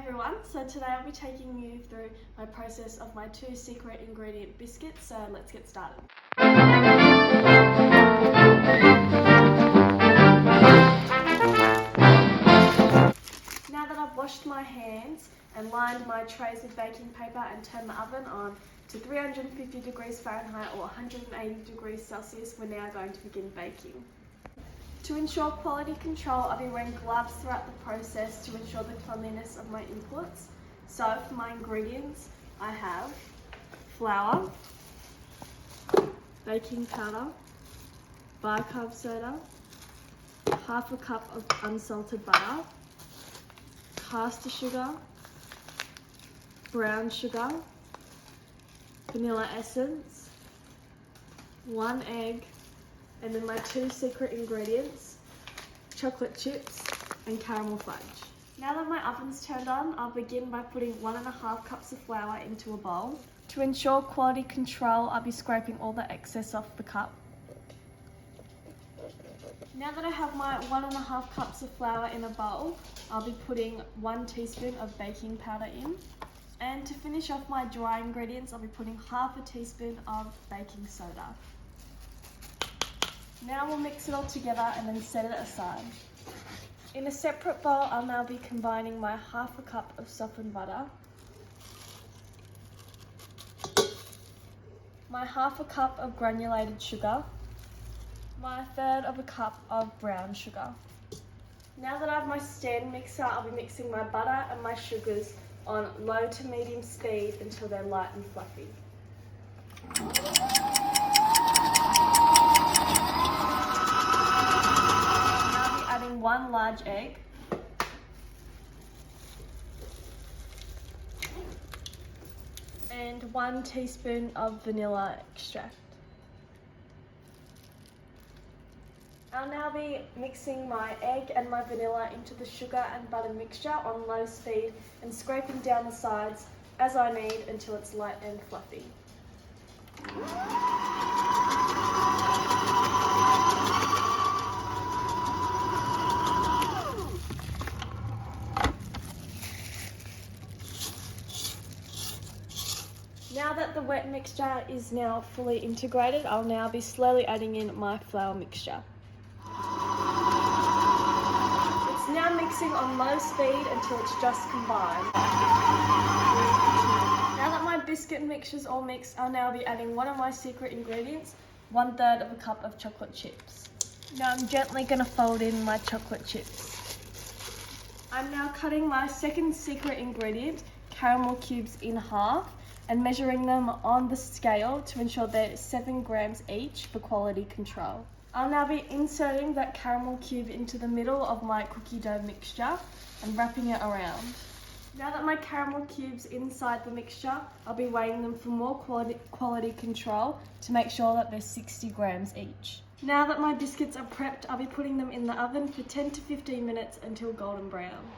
everyone, so today I'll be taking you through my process of my 2 secret ingredient biscuits, so let's get started. Now that I've washed my hands and lined my trays with baking paper and turned the oven on to 350 degrees Fahrenheit or 180 degrees Celsius, we're now going to begin baking. To ensure quality control, I'll be wearing gloves throughout the process to ensure the cleanliness of my inputs. So for my ingredients, I have flour, baking powder, bicarb soda, half a cup of unsalted butter, caster sugar, brown sugar, vanilla essence, 1 egg, and then my 2 secret ingredients, chocolate chips and caramel fudge. Now that my oven's turned on, I'll begin by putting 1.5 cups of flour into a bowl. To ensure quality control, I'll be scraping all the excess off the cup. Now that I have my 1.5 cups of flour in a bowl, I'll be putting 1 teaspoon of baking powder in. And to finish off my dry ingredients, I'll be putting half a teaspoon of baking soda. Now we'll mix it all together and then set it aside. In a separate bowl, I'll now be combining my half a cup of softened butter, my half a cup of granulated sugar, my 1/3 of a cup of brown sugar. Now that I have my stand mixer, I'll be mixing my butter and my sugars on low to medium speed until they're light and fluffy. Adding 1 large egg, and 1 teaspoon of vanilla extract. I'll now be mixing my egg and my vanilla into the sugar and butter mixture on low speed and scraping down the sides as I need until it's light and fluffy. Now that the wet mixture is now fully integrated, I'll now be slowly adding in my flour mixture. It's now mixing on low speed until it's just combined. Now that my biscuit mixture's all mixed, I'll now be adding one of my secret ingredients, 1/3 of a cup of chocolate chips. Now I'm gently going to fold in my chocolate chips. I'm now cutting my second secret ingredient, caramel cubes, in half and measuring them on the scale to ensure they're 7 grams each for quality control. I'll now be inserting that caramel cube into the middle of my cookie dough mixture and wrapping it around. Now that my caramel cube's inside the mixture, I'll be weighing them for more quality control to make sure that they're 60 grams each. Now that my biscuits are prepped, I'll be putting them in the oven for 10 to 15 minutes until golden brown.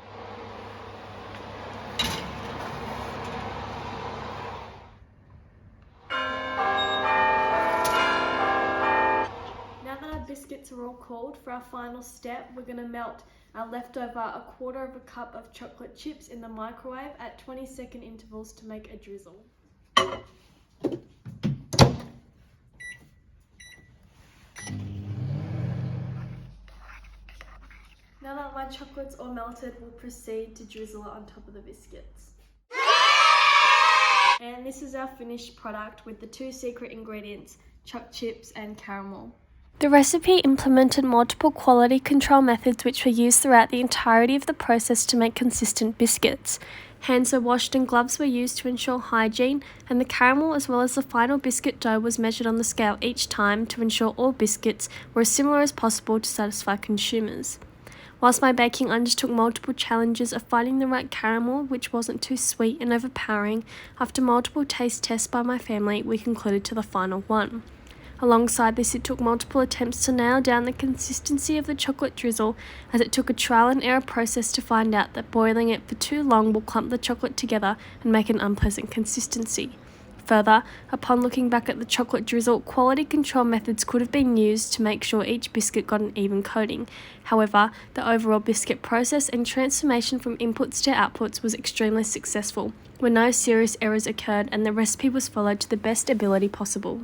Biscuits are all cooled. For our final step, we're going to melt our leftover 1/4 of a cup of chocolate chips in the microwave at 20-second intervals to make a drizzle. Now that my chocolate's all melted, we'll proceed to drizzle it on top of the biscuits. And this is our finished product with the 2 secret ingredients, choc chips and caramel. The recipe implemented multiple quality control methods which were used throughout the entirety of the process to make consistent biscuits. Hands were washed and gloves were used to ensure hygiene, and the caramel as well as the final biscuit dough was measured on the scale each time to ensure all biscuits were as similar as possible to satisfy consumers. Whilst my baking undertook multiple challenges of finding the right caramel which wasn't too sweet and overpowering, after multiple taste tests by my family, we concluded to the final one. Alongside this, it took multiple attempts to nail down the consistency of the chocolate drizzle, as it took a trial and error process to find out that boiling it for too long will clump the chocolate together and make an unpleasant consistency. Further, upon looking back at the chocolate drizzle, quality control methods could have been used to make sure each biscuit got an even coating. However, the overall biscuit process and transformation from inputs to outputs was extremely successful, where no serious errors occurred and the recipe was followed to the best ability possible.